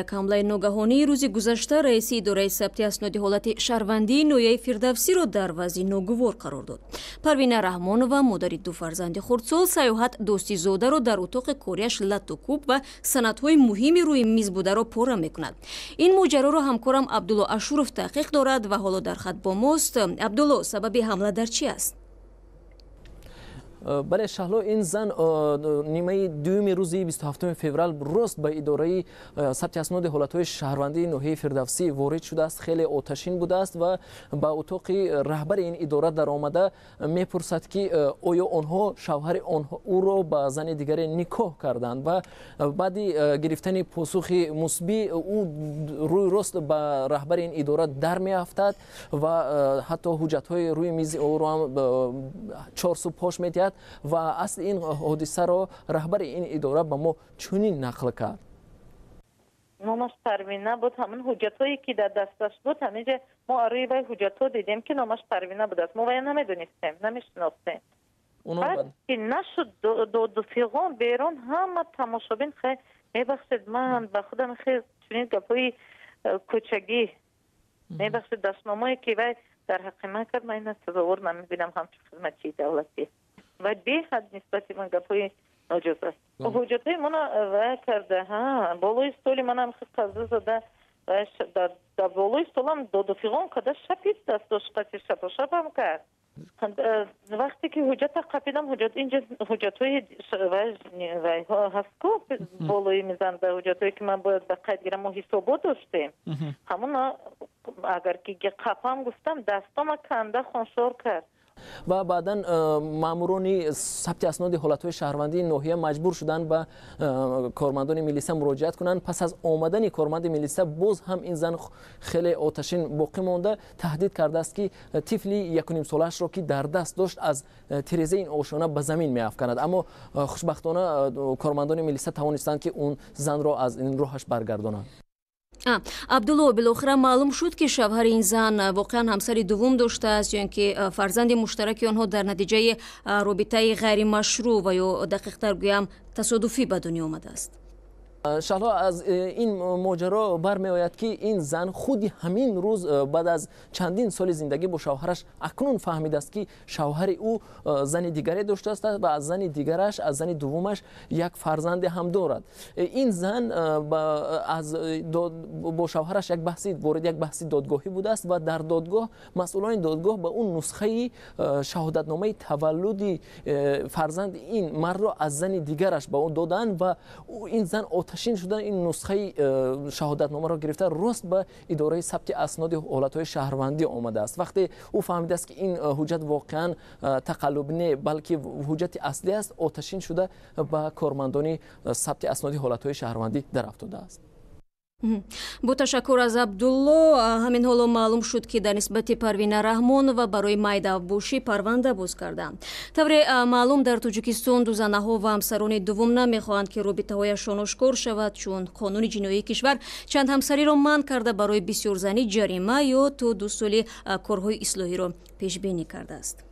як ҳамлаи ногаҳонии рӯзи гузашта раиси идораи сабти асноди ҳолати шаҳрвандии ноҳияи Фирдавсиро дар вазъи ногувор қарор дод. Парвина Раҳмонова, модари ду фарзанди хурдсол, саёҳат достизодаро дар утоқи корияш латту кӯб ва санадҳои муҳими рӯи миз бударо пора мекунад. Ин моҷароро ҳамкорам Абдулло Ашуров таҳқиқ дорад ва ҳоло дар хат бо мост. Абдулло, сабаби ҳамла дар чӣ аст? бале шаҳло, ин зан нимаи дуюми рӯзи 27 феврал рост ба идораи сабти асноди ҳолатҳои шаҳрвандии ноҳияи Фирдавсӣ ворид шудааст. Хеле оташин будааст ва ба утоқи раҳбари ин идора даромада мепурсад ки оё онҳо шавҳари ӯро ба зани дигаре никоҳ карданд ва баъди гирифтани посухи мусбӣ ӯ рӯй рост ба раҳбари ин идора дар меафтад ва ҳатто ҳуҷҷатҳои рӯи мизи ӯро ҳам чорсу пош медиҳад ва асли ин ҳодисаро раҳбари ин идора ба мо чунин нақл кард. номаш Парвина буд. ҳамон ҳуҷҷатҳое ки дар дасташ буд, ҳамиҷа мо рӯи вай ҳуҷҷатҳо дидем ки номаш Парвина будааст. мо вай намедонистем, намешинохтем. баъд ки нашуд додуфиғон берун, ҳама тамошобин хай мебахшед, ман ба худам хел чунин гапҳои кӯчагӣ мебахшед, дастномое ки вай дар ҳаққи ман кард, ман ина сазовор намебинам ҳамчун хизматчии давлатӣ. و به حد نسبت من گپای ناجوز است. حجتای من وای کرده ها بالای استولی منم خیلی قضیه زده و در بالای استولم دو فیغان کده شپید دست داشت قطعی شپم کرد. وقتی که حجت قپیدم حجت اینجا حجتای وای هست که بالای میزنده حجتایی که من باید به قید گیرم و حسابات داشتیم. همون اگر که قپم گفتم دستم کنده خونشور کرد. و بعدا ماموروни ثبت اسناد حالت‌های شهروندی ناحیه مجبور شدند به کارمندان میلیسه مراجعت کنند. پس از آمدن کارمند میلیسه باز هم این زن خیلی آتشین باقی مانده تهدید کرده است که طفلی 1.5 سالش را که در دست داشت از تیرزه این آشانه به زمین می‌افکند. اما خوشبختانه کارمندان میلیسه توانستند که اون زن را از این راهش برگردانند. عبدالله، بالاخره معلوم شد که شوهر این زن واقعا همسر دوم داشته است یا اینکه فرزند مشترک آنها در نتیجه رابطه غیر مشروع و یا دقیق تر گویم تصادفی به دنیا آمده است. شهلا از این ماجرا برمی آید که این زن خودی همین روز بعد از چندین سال زندگی با شوهرش اکنون فهمیده است که شوهر او زن دیگری داشته است و از زن دیگرش از زن دومش یک فرزند هم دارد. این زن با شوهرش یک بحثی دادگاهی بوده است و در دادگاه مسئولان دادگاه به اون نسخه شهادتنامه تولد فرزند این مرد را از زن دیگرش به اون دادن و این زن آتشین شدن این نسخه شهادتنامه را گرفته راست به اداره ثبت اسناد حالت‌های شهروندی آمده است. وقتی او فهمیده است که این حجت واقعا تقلب نه بلکه حجت اصلی است، آتشین شده به کارمندان ثبت اسناد حالت‌های شهروندی در افتاده است. با تشکر از عبدالله. همین حالا معلوم شد که در نسبت پروین رحمانова برای майдавбошӣ پرونده باز کردند. طور معلوم در توجیکستان دو زنها و همسران دوم نمیخواهند که رابطه‌هایشان آشکار شود، چون قانون جنایی کشور چند همسری را منع کرده برای بسیار زنی جریمه یا تا 2 سال کارهای اصلاحی را پیش بینی کرده است.